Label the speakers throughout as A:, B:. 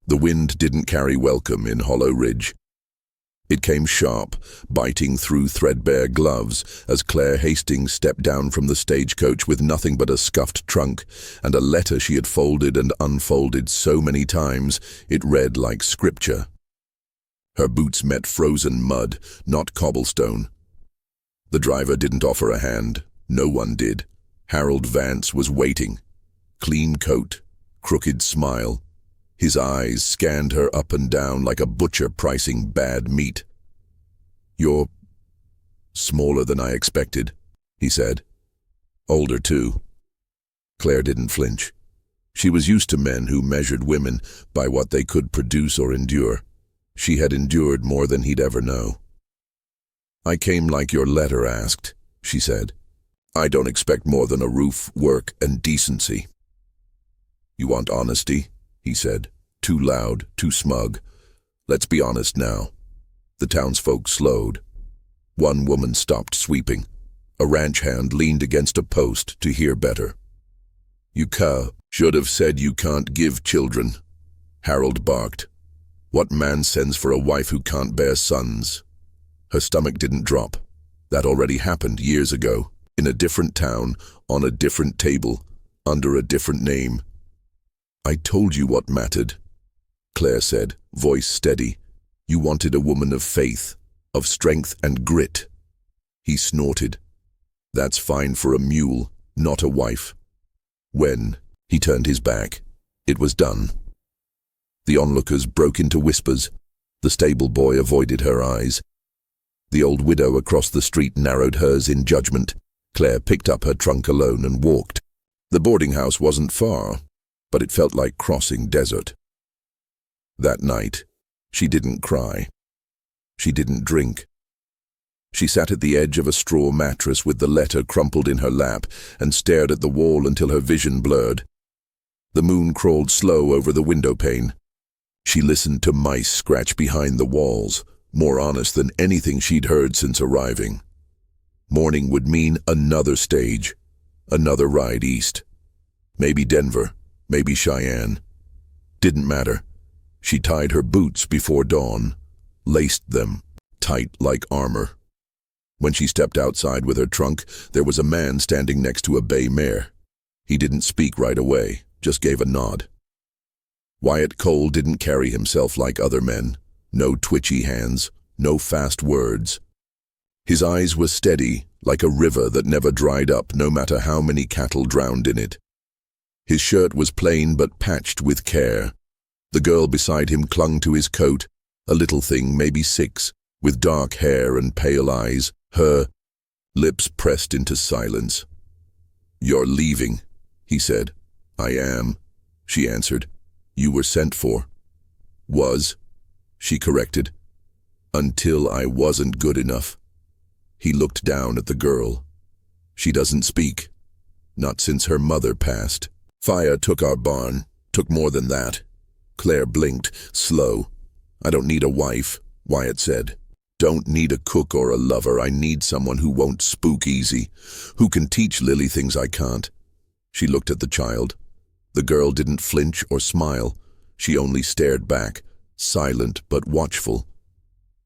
A: The wind didn't carry welcome in Hollow Ridge. It came sharp, biting through threadbare gloves as Claire Hastings stepped down from the stagecoach with nothing but a scuffed trunk and a letter she had folded and unfolded so many times it read like scripture. Her boots met frozen mud, not cobblestone. The driver didn't offer a hand. No one did. Harold Vance was waiting. Clean coat, crooked smile. His eyes scanned her up and down like a butcher pricing bad meat. "You're smaller than I expected," he said. "Older, too." Claire didn't flinch. She was used to men who measured women by what they could produce or endure. She had endured more than he'd ever know. "I came like your letter asked," she said. "I don't expect more than a roof, work, and decency." "You want honesty?" he said, too loud, too smug. "Let's be honest now." The townsfolk slowed. One woman stopped sweeping. A ranch hand leaned against a post to hear better. "You should have said you can't give children," Harold barked. "What man sends for a wife who can't bear sons?" Her stomach didn't drop. That already happened years ago, in a different town, on a different table, under a different name. "I told you what mattered," Claire said, voice steady. "You wanted a woman of faith, of strength and grit." He snorted. "That's fine for a mule, not a wife." When he turned his back, it was done. The onlookers broke into whispers. The stable boy avoided her eyes. The old widow across the street narrowed hers in judgment. Claire picked up her trunk alone and walked. The boarding house wasn't far, but it felt like crossing desert. That night, she didn't cry. She didn't drink. She sat at the edge of a straw mattress with the letter crumpled in her lap and stared at the wall until her vision blurred. The moon crawled slow over the window pane. She listened to mice scratch behind the walls, more honest than anything she'd heard since arriving. Morning would mean another stage, another ride east. Maybe Denver, maybe Cheyenne. Didn't matter. She tied her boots before dawn, laced them, tight like armor. When she stepped outside with her trunk, there was a man standing next to a bay mare. He didn't speak right away, just gave a nod. Wyatt Cole didn't carry himself like other men. No twitchy hands, no fast words. His eyes were steady, like a river that never dried up, no matter how many cattle drowned in it. His shirt was plain but patched with care. The girl beside him clung to his coat, a little thing, maybe 6, with dark hair and pale eyes, her lips pressed into silence. "You're leaving," he said. "I am," she answered. "You were sent for." "Was," she corrected. "Until I wasn't good enough." He looked down at the girl. "She doesn't speak. Not since her mother passed. Fire took our barn, took more than that." Claire blinked, slow. "I don't need a wife," Wyatt said. "Don't need a cook or a lover. I need someone who won't spook easy, who can teach Lily things I can't." She looked at the child. The girl didn't flinch or smile. She only stared back, silent but watchful.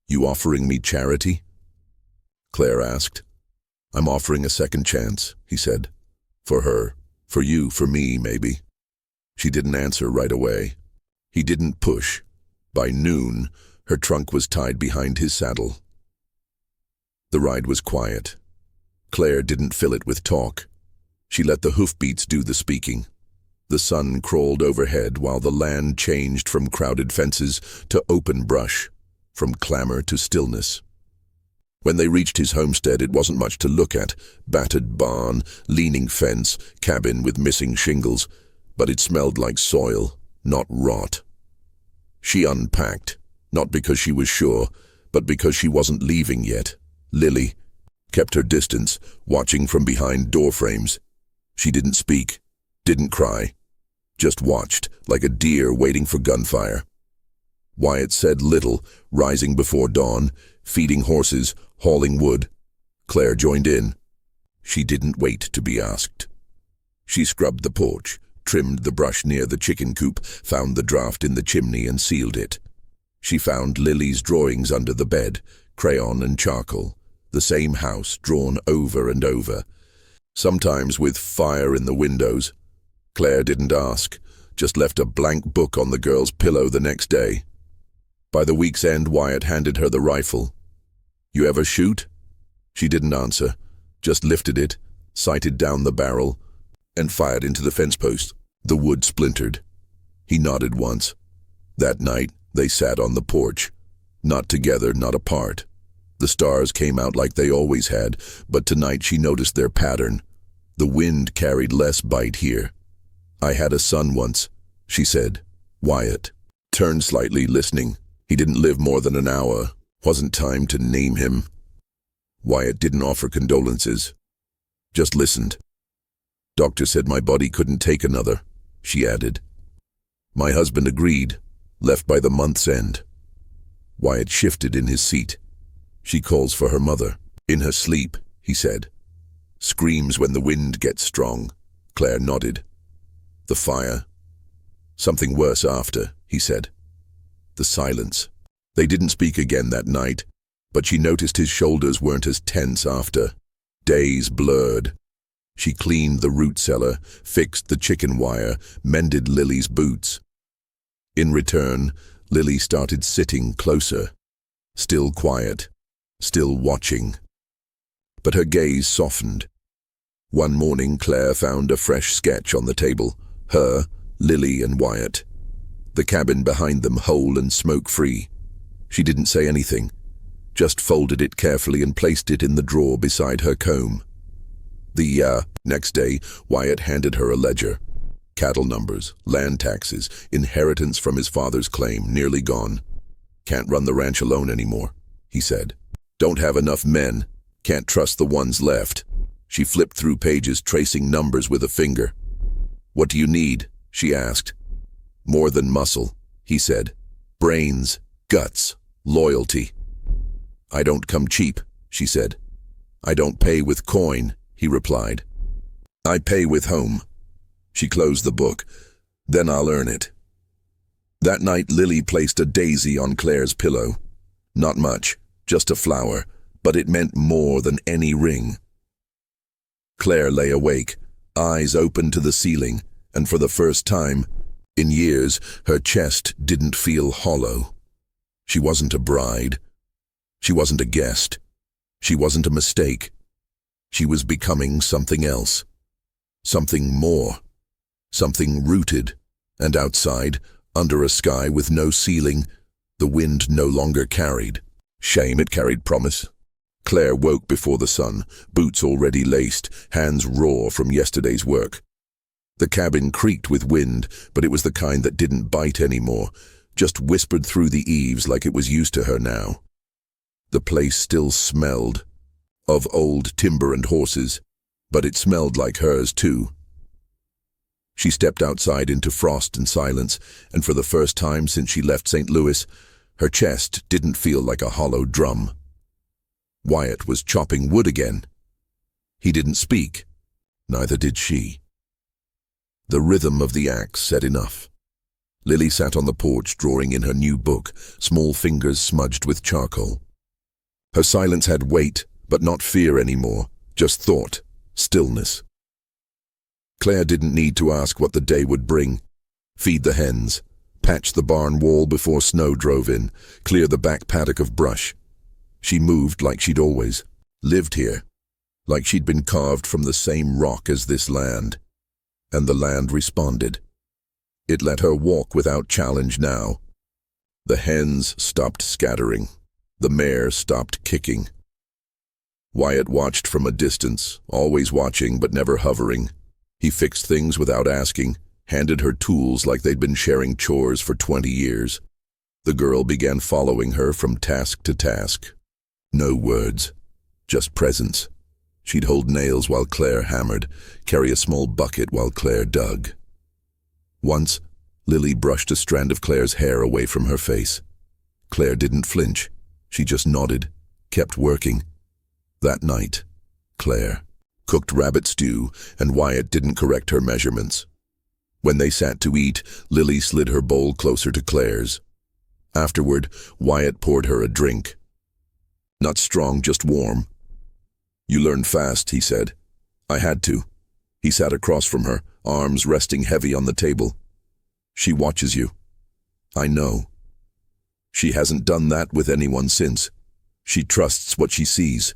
A: "You offering me charity?" Claire asked. "I'm offering a second chance," he said. "For her. For you, for me, maybe." She didn't answer right away. He didn't push. By noon, her trunk was tied behind his saddle. The ride was quiet. Claire didn't fill it with talk. She let the hoofbeats do the speaking. The sun crawled overhead while the land changed from crowded fences to open brush, from clamor to stillness. When they reached his homestead, it wasn't much to look at. Battered barn, leaning fence, cabin with missing shingles. But it smelled like soil, not rot. She unpacked, not because she was sure, but because she wasn't leaving yet. Lily kept her distance, watching from behind door frames. She didn't speak, didn't cry, just watched, like a deer waiting for gunfire. Wyatt said little, rising before dawn, feeding horses, hauling wood. Claire joined in. She didn't wait to be asked. She scrubbed the porch, trimmed the brush near the chicken coop, found the draft in the chimney and sealed it. She found Lily's drawings under the bed, crayon and charcoal, the same house drawn over and over, sometimes with fire in the windows. Claire didn't ask, just left a blank book on the girl's pillow the next day. By the week's end, Wyatt handed her the rifle. "You ever shoot?" She didn't answer, just lifted it, sighted down the barrel, and fired into the fence post. The wood splintered. He nodded once. That night, they sat on the porch. Not together, not apart. The stars came out like they always had, but tonight she noticed their pattern. The wind carried less bite here. "I had a son once," she said. Wyatt turned slightly, listening. He didn't live more than an hour. Wasn't time to name him. Wyatt didn't offer condolences. Just listened. "Doctor said my body couldn't take another," she added. "My husband agreed, left by the month's end." Wyatt shifted in his seat. "She calls for her mother. In her sleep," he said. "Screams when the wind gets strong." Claire nodded. "The fire?" "Something worse after," he said. The silence. They didn't speak again that night, but she noticed his shoulders weren't as tense after. Days blurred. She cleaned the root cellar, fixed the chicken wire, mended Lily's boots. In return, Lily started sitting closer, still quiet, still watching. But her gaze softened. One morning, Claire found a fresh sketch on the table. Her, Lily and Wyatt. The cabin behind them whole and smoke-free. She didn't say anything, just folded it carefully and placed it in the drawer beside her comb. The next day, Wyatt handed her a ledger. Cattle numbers, land taxes, inheritance from his father's claim, nearly gone. "Can't run the ranch alone anymore," he said. "Don't have enough men. Can't trust the ones left." She flipped through pages, tracing numbers with a finger. "What do you need?" she asked. "More than muscle," he said. "Brains, guts, loyalty." "I don't come cheap," she said. "I don't pay with coin," he replied. "I pay with home." She closed the book. "Then I'll earn it." That night, Lily placed a daisy on Claire's pillow. Not much, just a flower, but it meant more than any ring. Claire lay awake, eyes open to the ceiling, and for the first time in years, her chest didn't feel hollow. She wasn't a bride. She wasn't a guest. She wasn't a mistake. She was becoming something else. Something more. Something rooted. And outside, under a sky with no ceiling, the wind no longer carried shame, it carried promise. Claire woke before the sun, boots already laced, hands raw from yesterday's work. The cabin creaked with wind, but it was the kind that didn't bite anymore, just whispered through the eaves like it was used to her now. The place still smelled of old timber and horses, but it smelled like hers too. She stepped outside into frost and silence, and for the first time since she left St. Louis, her chest didn't feel like a hollow drum. Wyatt was chopping wood again. He didn't speak, neither did she. The rhythm of the axe said enough. Lily sat on the porch drawing in her new book, small fingers smudged with charcoal. Her silence had weight, but not fear anymore, just thought, stillness. Claire didn't need to ask what the day would bring. Feed the hens, patch the barn wall before snow drove in, clear the back paddock of brush. She moved like she'd always lived here, like she'd been carved from the same rock as this land. And the land responded. It let her walk without challenge now. The hens stopped scattering. The mare stopped kicking. Wyatt watched from a distance, always watching but never hovering. He fixed things without asking, handed her tools like they'd been sharing chores for 20 years. The girl began following her from task to task. No words, just presence. She'd hold nails while Claire hammered, carry a small bucket while Claire dug. Once, Lily brushed a strand of Claire's hair away from her face. Claire didn't flinch. She just nodded, kept working. That night, Claire cooked rabbit stew, and Wyatt didn't correct her measurements. When they sat to eat, Lily slid her bowl closer to Claire's. Afterward, Wyatt poured her a drink. Not strong, just warm. You learn fast, he said. I had to. He sat across from her, arms resting heavy on the table. She watches you. I know. She hasn't done that with anyone since. She trusts what she sees.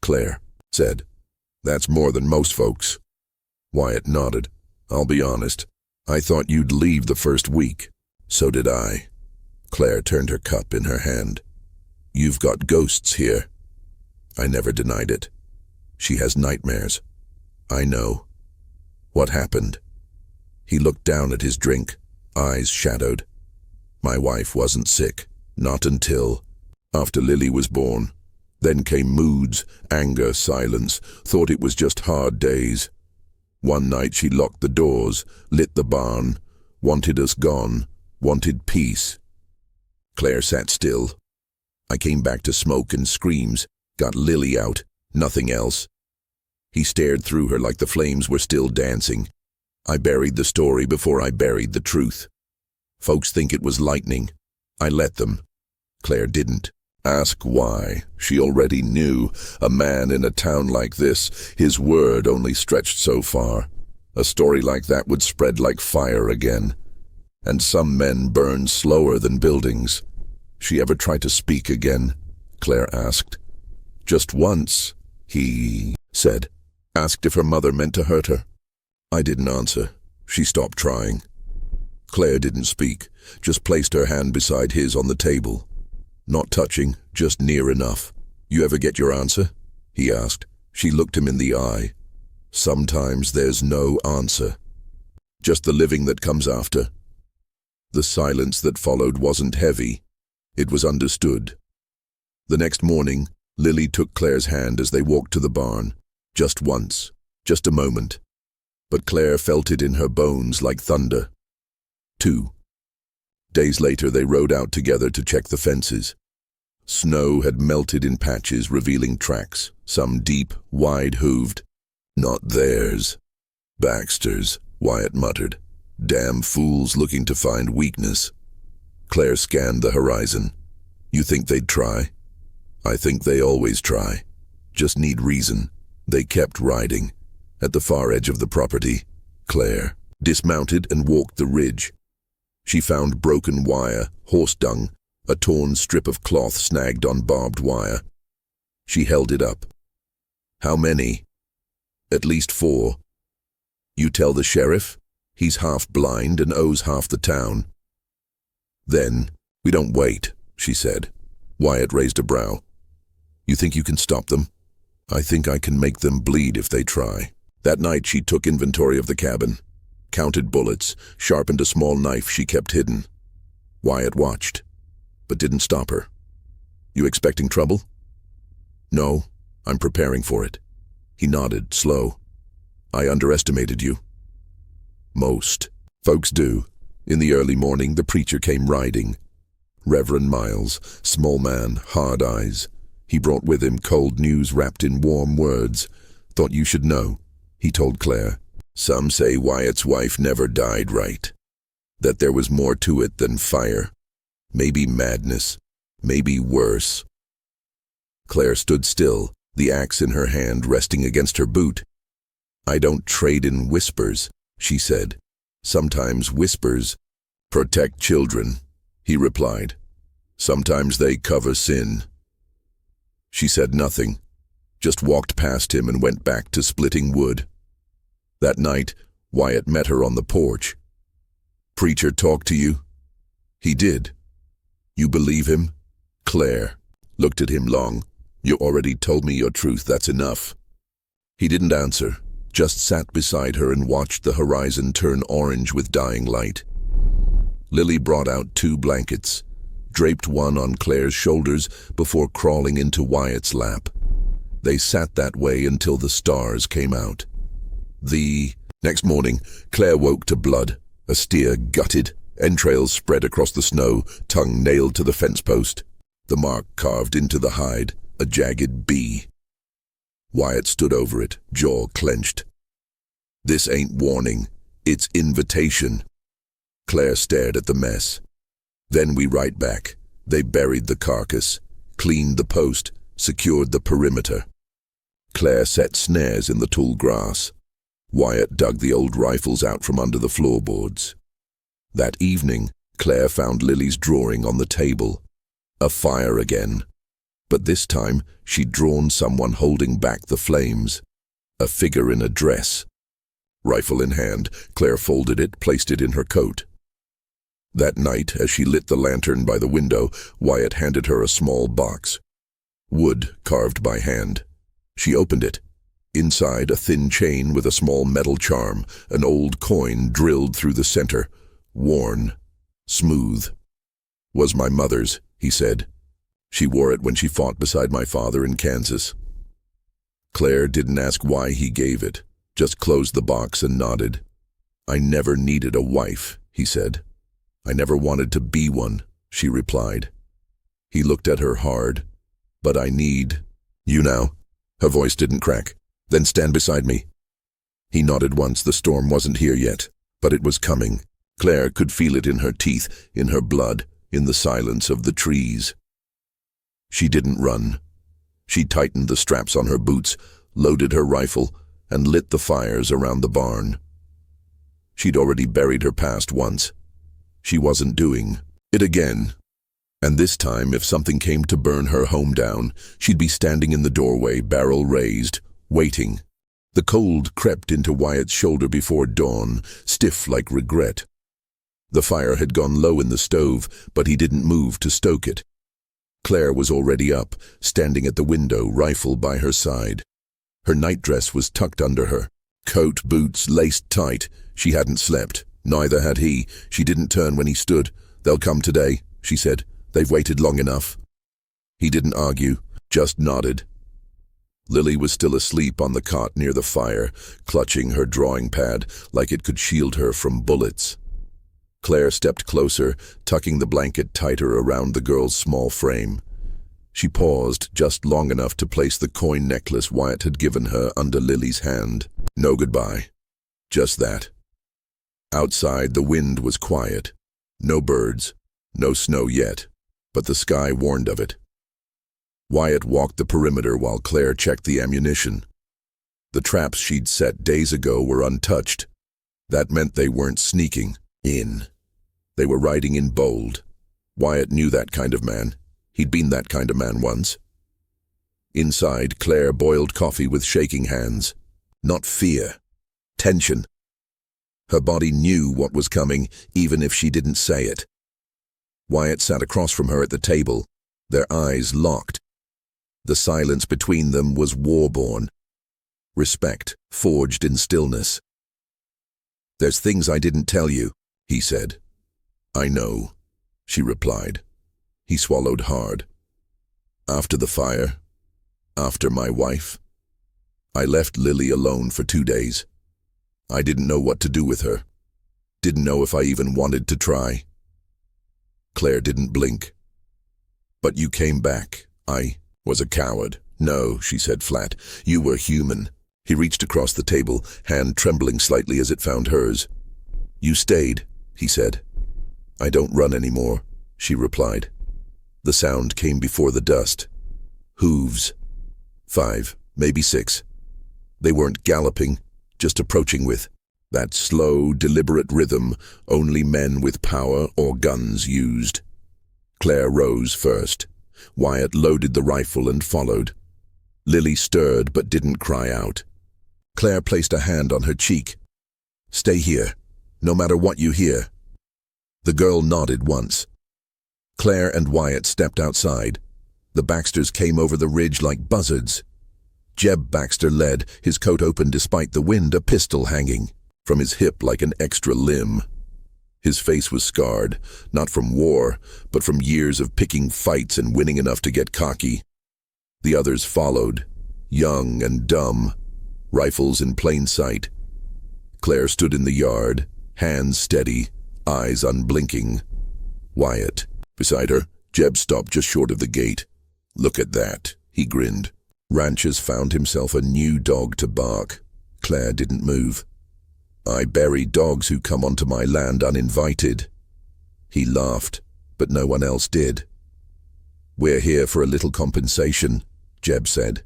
A: Claire said, That's more than most folks. Wyatt nodded. I'll be honest. I thought you'd leave the first week. So did I. Claire turned her cup in her hand. You've got ghosts here. I never denied it. She has nightmares. I know. What happened? He looked down at his drink, eyes shadowed. My wife wasn't sick, not until after Lily was born. Then came moods, anger, silence, thought it was just hard days. One night she locked the doors, lit the barn, wanted us gone, wanted peace. Claire sat still. I came back to smoke and screams, got Lily out, nothing else. He stared through her like the flames were still dancing. I buried the story before I buried the truth. Folks think it was lightning. I let them. Claire didn't. Ask why. She already knew. A man in a town like this, his word only stretched so far. A story like that would spread like fire again. And some men burn slower than buildings. She ever tried to speak again? Claire asked. Just once, he said. Asked if her mother meant to hurt her. I didn't answer. She stopped trying. Claire didn't speak, just placed her hand beside his on the table. Not touching, just near enough. You ever get your answer? He asked. She looked him in the eye. Sometimes there's no answer. Just the living that comes after. The silence that followed wasn't heavy. It was understood. The next morning, Lily took Claire's hand as they walked to the barn. Just once. Just a moment. But Claire felt it in her bones like thunder. 2 days later, they rode out together to check the fences. Snow had melted in patches, revealing tracks, some deep, wide-hooved. Not theirs. Baxter's, Wyatt muttered. Damn fools looking to find weakness. Claire scanned the horizon. You think they'd try? I think they always try. Just need reason. They kept riding. At the far edge of the property, Claire dismounted and walked the ridge. She found broken wire, horse dung, a torn strip of cloth snagged on barbed wire. She held it up. How many? At least 4. You tell the sheriff? He's half blind and owes half the town. Then, we don't wait, she said. Wyatt raised a brow. You think you can stop them? I think I can make them bleed if they try. That night she took inventory of the cabin, counted bullets, sharpened a small knife she kept hidden. Wyatt watched, but didn't stop her. You expecting trouble? No, I'm preparing for it. He nodded, slow. I underestimated you. Most folks do. In the early morning, the preacher came riding. Reverend Miles, small man, hard eyes. He brought with him cold news wrapped in warm words. Thought you should know, he told Claire. Some say Wyatt's wife never died right. That there was more to it than fire. Maybe madness. Maybe worse. Claire stood still, the axe in her hand resting against her boot. I don't trade in whispers, she said. Sometimes whispers protect children, he replied. Sometimes they cover sin. She said nothing, just walked past him and went back to splitting wood. That night, Wyatt met her on the porch. Preacher talk to you? He did. You believe him? Claire looked at him long. You already told me your truth, that's enough. He didn't answer, just sat beside her and watched the horizon turn orange with dying light. Lily brought out 2 blankets, draped one on Claire's shoulders before crawling into Wyatt's lap. They sat that way until the stars came out. The next morning, Claire woke to blood, a steer gutted, entrails spread across the snow, tongue nailed to the fence post. The mark carved into the hide, a jagged B. Wyatt stood over it, jaw clenched. This ain't warning. It's invitation. Claire stared at the mess. Then we write back. They buried the carcass, cleaned the post, secured the perimeter. Claire set snares in the tall grass. Wyatt dug the old rifles out from under the floorboards. That evening, Claire found Lily's drawing on the table. A fire again. But this time, she'd drawn someone holding back the flames. A figure in a dress. Rifle in hand, Claire folded it, placed it in her coat. That night, as she lit the lantern by the window, Wyatt handed her a small box. Wood carved by hand. She opened it. Inside, a thin chain with a small metal charm, an old coin drilled through the center, worn, smooth. "Was my mother's," he said. "She wore it when she fought beside my father in Kansas." Claire didn't ask why he gave it, just closed the box and nodded. "I never needed a wife," he said. "I never wanted to be one," she replied. He looked at her hard. "But I need you now." Her voice didn't crack. "Then stand beside me." He nodded once. The storm wasn't here yet, but it was coming. Claire could feel it in her teeth, in her blood, in the silence of the trees. She didn't run. She tightened the straps on her boots, loaded her rifle, and lit the fires around the barn. She'd already buried her past once. She wasn't doing it again. And this time, if something came to burn her home down, she'd be standing in the doorway, barrel raised, waiting. The cold crept into Wyatt's shoulder before dawn, stiff like regret. The fire had gone low in the stove, but he didn't move to stoke it. Claire was already up, standing at the window, rifle by her side. Her nightdress was tucked under her. Coat, boots, laced tight. She hadn't slept. Neither had he. She didn't turn when he stood. "They'll come today," she said. "They've waited long enough." He didn't argue, just nodded. Lily was still asleep on the cot near the fire, clutching her drawing pad like it could shield her from bullets. Claire stepped closer, tucking the blanket tighter around the girl's small frame. She paused just long enough to place the coin necklace Wyatt had given her under Lily's hand. No goodbye. Just that. Outside, the wind was quiet. No birds, no snow yet, but the sky warned of it. Wyatt walked the perimeter while Claire checked the ammunition. The traps she'd set days ago were untouched. That meant they weren't sneaking in. They were riding in bold. Wyatt knew that kind of man. He'd been that kind of man once. Inside, Claire boiled coffee with shaking hands. Not fear. Tension. Her body knew what was coming, even if she didn't say it. Wyatt sat across from her at the table, their eyes locked. The silence between them was war-born. Respect, forged in stillness. "There's things I didn't tell you," he said. "I know," she replied. He swallowed hard. "After the fire, after my wife, I left Lily alone for 2 days. I didn't know what to do with her. Didn't know if I even wanted to try." Claire didn't blink. "But you came back. I was a coward." "No," she said flat. "You were human." He reached across the table, hand trembling slightly as it found hers. "You stayed," he said. "I don't run anymore," she replied. The sound came before the dust. Hooves. 5, maybe 6. They weren't galloping, just approaching with that slow, deliberate rhythm only men with power or guns used. Claire rose first. Wyatt loaded the rifle and followed. Lily stirred but didn't cry out. Claire placed a hand on her cheek. "Stay here, no matter what you hear." The girl nodded once. Claire and Wyatt stepped outside. The Baxters came over the ridge like buzzards. Jeb Baxter led, his coat open despite the wind, a pistol hanging from his hip like an extra limb. His face was scarred, not from war, but from years of picking fights and winning enough to get cocky. The others followed, young and dumb, rifles in plain sight. Claire stood in the yard, hands steady, eyes unblinking. Wyatt beside her. Jeb stopped just short of the gate. "Look at that," he grinned. Ranches found himself a new dog to bark. Claire didn't move. I bury dogs who come onto my land uninvited. He laughed, but no one else did. We're here for a little compensation, Jeb said.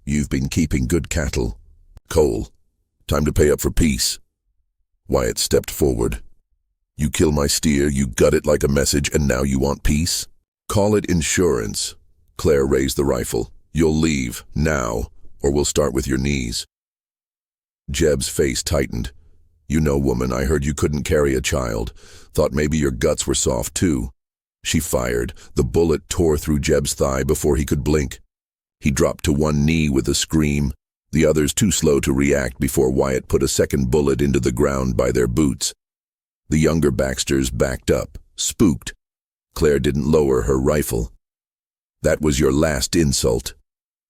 A: You've been keeping good cattle. Cole, time to pay up for peace. Wyatt stepped forward. You kill my steer, you gut it like a message, and now you want peace? Call it insurance. Claire raised the rifle. You'll leave, now, or we'll start with your knees. Jeb's face tightened. You know, woman, I heard you couldn't carry a child. Thought maybe your guts were soft, too. She fired. The bullet tore through Jeb's thigh before he could blink. He dropped to one knee with a scream, the others too slow to react before Wyatt put a second bullet into the ground by their boots. The younger Baxters backed up, spooked. Claire didn't lower her rifle. That was your last insult.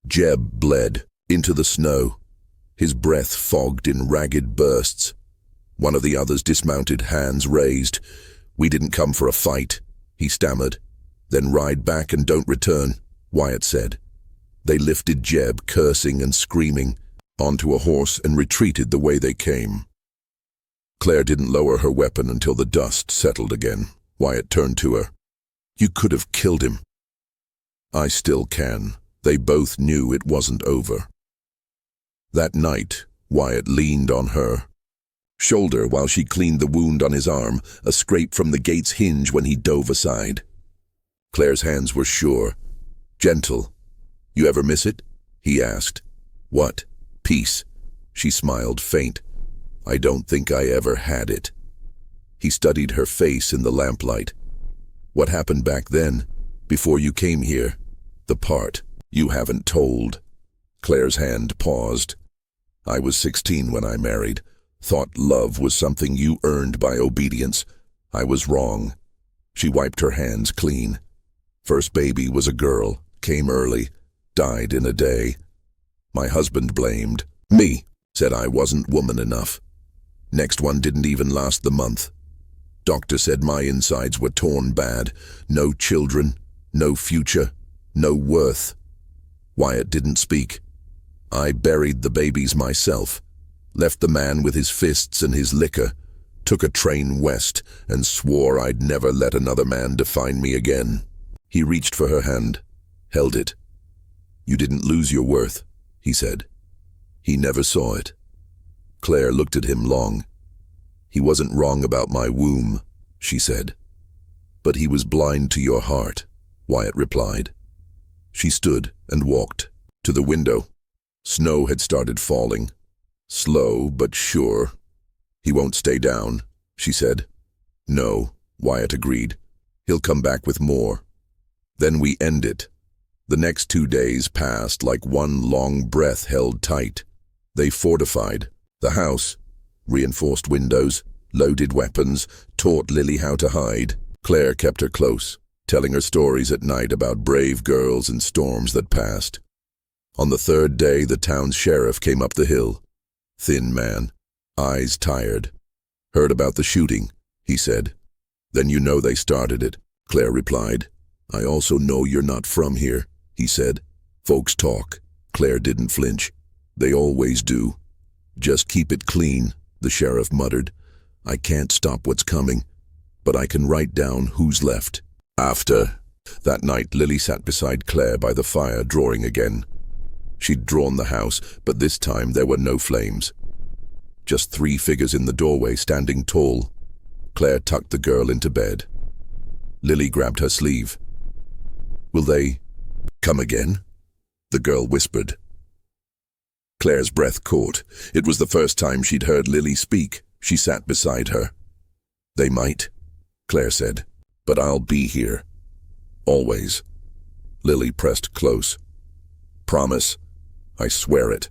A: Jeb bled into the snow, his breath fogged in ragged bursts. One of the others dismounted, hands raised. We didn't come for a fight, he stammered. Then ride back and don't return, Wyatt said. They lifted Jeb, cursing and screaming, onto a horse and retreated the way they came. Claire didn't lower her weapon until the dust settled again. Wyatt turned to her. You could have killed him. I still can. They both knew it wasn't over. That night, Wyatt leaned on her shoulder while she cleaned the wound on his arm, a scrape from the gate's hinge when he dove aside. Claire's hands were sure, gentle. You ever miss it? He asked. What? Peace. She smiled, faint. I don't think I ever had it. He studied her face in the lamplight. What happened back then, before you came here? The part you haven't told. Claire's hand paused. I was 16 when I married. Thought love was something you earned by obedience. I was wrong. She wiped her hands clean. First baby was a girl, came early, died in a day. My husband blamed me, said I wasn't woman enough. Next one didn't even last the month. Doctor said my insides were torn bad. No children, no future, no worth. Wyatt didn't speak. I buried the babies myself, left the man with his fists and his liquor, took a train west, and swore I'd never let another man define me again. He reached for her hand, held it. You didn't lose your worth, he said. He never saw it. Claire looked at him long. He wasn't wrong about my womb, she said. But he was blind to your heart, Wyatt replied. She stood and walked to the window. Snow had started falling. Slow but sure. He won't stay down, she said. No, Wyatt agreed. He'll come back with more. Then we end it. The next 2 days passed like one long breath held tight. They fortified the house, reinforced windows, loaded weapons, taught Lily how to hide. Claire kept her close, telling her stories at night about brave girls and storms that passed. On the 3rd day, the town's sheriff came up the hill. Thin man, eyes tired. Heard about the shooting, he said. Then you know they started it, Claire replied. I also know you're not from here, he said. Folks talk. Claire didn't flinch. They always do. Just keep it clean, the sheriff muttered. I can't stop what's coming, but I can write down who's left. After that night, Lily sat beside Claire by the fire, drawing again. She'd drawn the house, but this time there were no flames. Just 3 figures in the doorway, standing tall. Claire tucked the girl into bed. Lily grabbed her sleeve. Will they come again? The girl whispered. Claire's breath caught. It was the first time she'd heard Lily speak. She sat beside her. They might, Claire said, but I'll be here. Always. Lily pressed close. Promise. I swear it.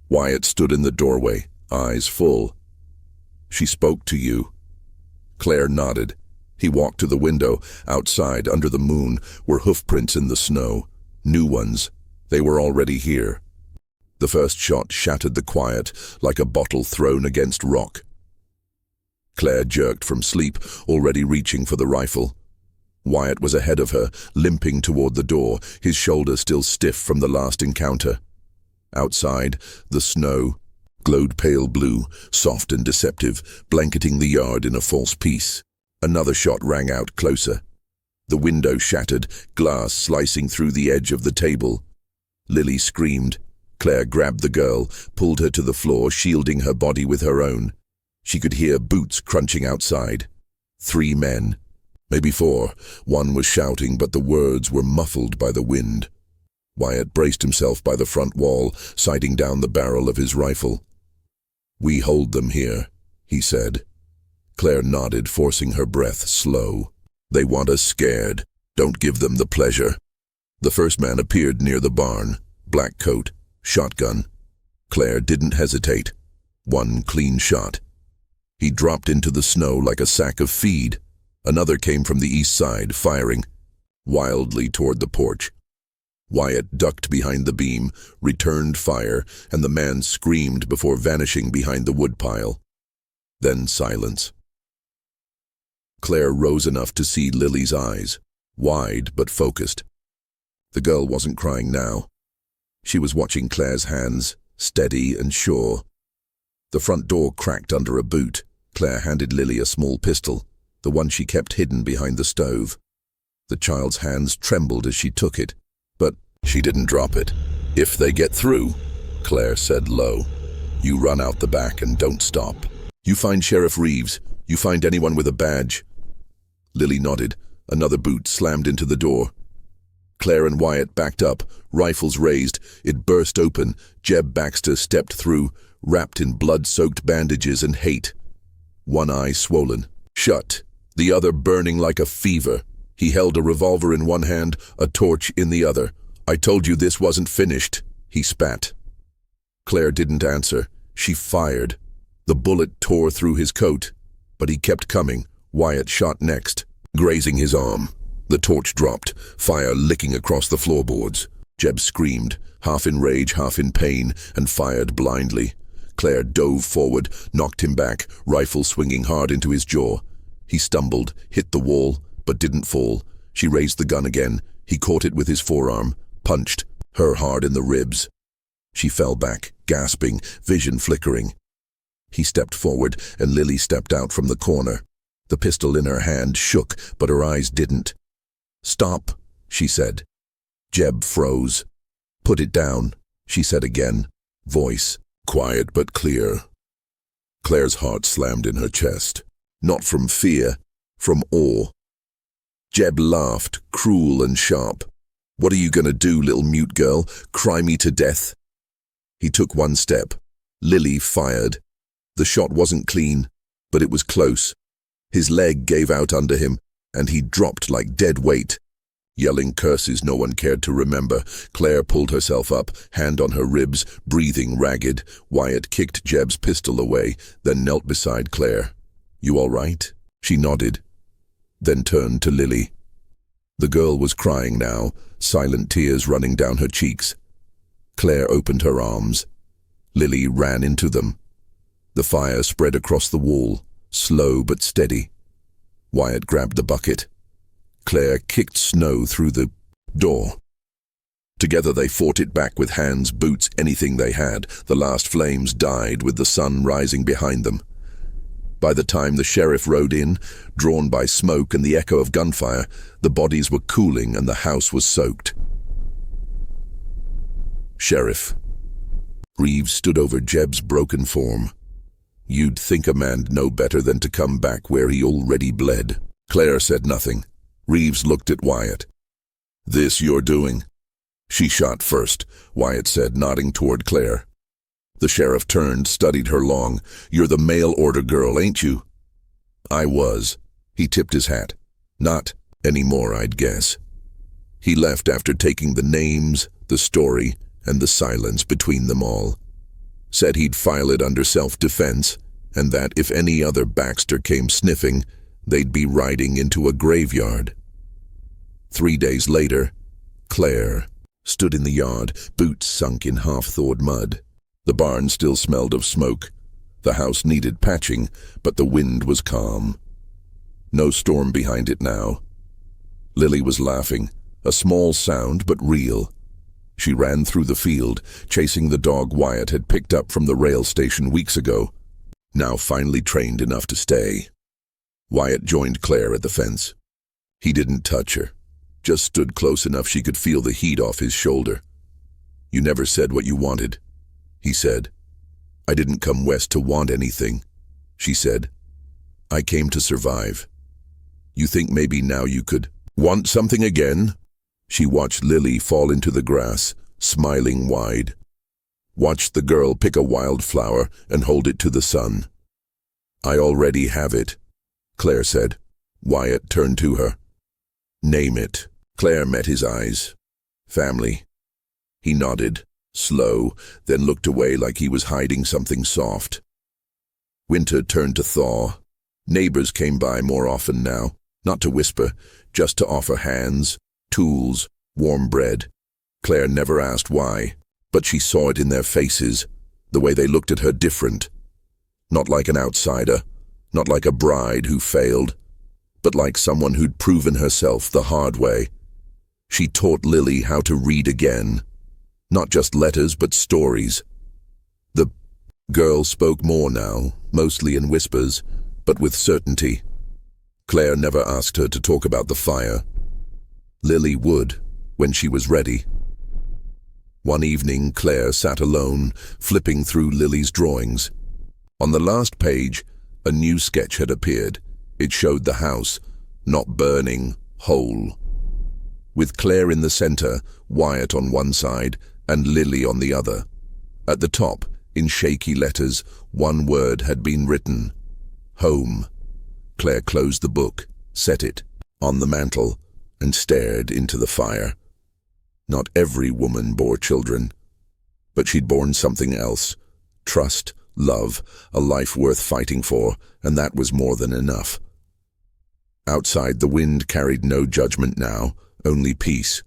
A: Wyatt stood in the doorway, eyes full. She spoke to you. Claire nodded. He walked to the window. Outside, under the moon, were hoofprints in the snow. New ones. They were already here. The first shot shattered the quiet like a bottle thrown against rock. Claire jerked from sleep, already reaching for the rifle. Wyatt was ahead of her, limping toward the door, his shoulder still stiff from the last encounter. Outside, the snow glowed pale blue, soft and deceptive, blanketing the yard in a false peace. Another shot rang out closer. The window shattered, glass slicing through the edge of the table. Lily screamed. Claire grabbed the girl, pulled her to the floor, shielding her body with her own. She could hear boots crunching outside. 3 men. Maybe 4. One was shouting, but the words were muffled by the wind. Wyatt braced himself by the front wall, sighting down the barrel of his rifle. "We hold them here," he said. Claire nodded, forcing her breath slow. "They want us scared. Don't give them the pleasure." The first man appeared near the barn. Black coat, shotgun. Claire didn't hesitate. 1 clean shot. He dropped into the snow like a sack of feed. Another came from the east side, firing wildly toward the porch. Wyatt ducked behind the beam, returned fire, and the man screamed before vanishing behind the woodpile. Then silence. Claire rose enough to see Lily's eyes, wide but focused. The girl wasn't crying now. She was watching Claire's hands, steady and sure. The front door cracked under a boot. Claire handed Lily a small pistol, the one she kept hidden behind the stove. The child's hands trembled as she took it, but she didn't drop it. "If they get through," Claire said low, "you run out the back and don't stop. You find Sheriff Reeves. You find anyone with a badge." Lily nodded. Another boot slammed into the door. Claire and Wyatt backed up, rifles raised. It burst open. Jeb Baxter stepped through, wrapped in blood-soaked bandages and hate. One eye swollen, shut, the other burning like a fever. He held a revolver in one hand, a torch in the other. "I told you this wasn't finished," he spat. Claire didn't answer. She fired. The bullet tore through his coat, but he kept coming. Wyatt shot next, grazing his arm. The torch dropped, fire licking across the floorboards. Jeb screamed, half in rage, half in pain, and fired blindly. Claire dove forward, knocked him back, rifle swinging hard into his jaw. He stumbled, hit the wall, but didn't fall. She raised the gun again. He caught it with his forearm, punched, her hard in the ribs. She fell back, gasping, vision flickering. He stepped forward, and Lily stepped out from the corner. The pistol in her hand shook, but her eyes didn't. "Stop," she said. Jeb froze. "Put it down," she said again, voice quiet but clear. Claire's heart slammed in her chest. Not from fear, from awe. Jeb laughed, cruel and sharp. "What are you gonna do, little mute girl? Cry me to death?" He took one step. Lily fired. The shot wasn't clean, but it was close. His leg gave out under him, and he dropped like dead weight. Yelling curses no one cared to remember, Claire pulled herself up, hand on her ribs, breathing ragged. Wyatt kicked Jeb's pistol away, then knelt beside Claire. "You all right?" She nodded, then turned to Lily. The girl was crying now, silent tears running down her cheeks. Claire opened her arms. Lily ran into them. The fire spread across the wall, slow but steady. Wyatt grabbed the bucket. Claire kicked snow through the door. Together they fought it back with hands, boots, anything they had. The last flames died with the sun rising behind them. By the time the sheriff rode in, drawn by smoke and the echo of gunfire, the bodies were cooling and the house was soaked. "Sheriff." Reeves stood over Jeb's broken form. "You'd think a man'd know better than to come back where he already bled." Claire said nothing. Reeves looked at Wyatt. "This you're doing?" "She shot first," Wyatt said, nodding toward Claire. The sheriff turned, studied her long. "You're the mail order girl, ain't you?" "I was." He tipped his hat. "Not anymore, I'd guess." He left after taking the names, the story, and the silence between them all. Said he'd file it under self-defense, and that if any other Baxter came sniffing, they'd be riding into a graveyard. 3 days later, Claire stood in the yard, boots sunk in half-thawed mud. The barn still smelled of smoke. The house needed patching, but the wind was calm. No storm behind it now. Lily was laughing, a small sound but real. She ran through the field, chasing the dog Wyatt had picked up from the rail station weeks ago, now finally trained enough to stay. Wyatt joined Claire at the fence. He didn't touch her, just stood close enough she could feel the heat off his shoulder. "You never said what you wanted," he said. "I didn't come west to want anything," she said. "I came to survive. You think maybe now you could want something again?" She watched Lily fall into the grass, smiling wide. Watched the girl pick a wildflower and hold it to the sun. "I already have it," Claire said. Wyatt turned to her. "Name it." Claire met his eyes. "Family." He nodded, slow, then looked away like he was hiding something soft. Winter turned to thaw. Neighbors came by more often now, not to whisper, just to offer hands, tools, warm bread. Claire never asked why, but she saw it in their faces, the way they looked at her different. Not like an outsider, not like a bride who failed, but like someone who'd proven herself the hard way. She taught Lily how to read again, not just letters but stories. The girl spoke more now, mostly in whispers, but with certainty. Claire never asked her to talk about the fire. Lily would, when she was ready. One evening, Claire sat alone, flipping through Lily's drawings. On the last page, a new sketch had appeared. It showed the house, not burning, whole. With Claire in the center, Wyatt on one side, and Lily on the other. At the top, in shaky letters, one word had been written: home. Claire closed the book, set it on the mantel, and stared into the fire. Not every woman bore children, but she'd borne something else. Trust, love, a life worth fighting for, and that was more than enough. Outside, the wind carried no judgment now, only peace.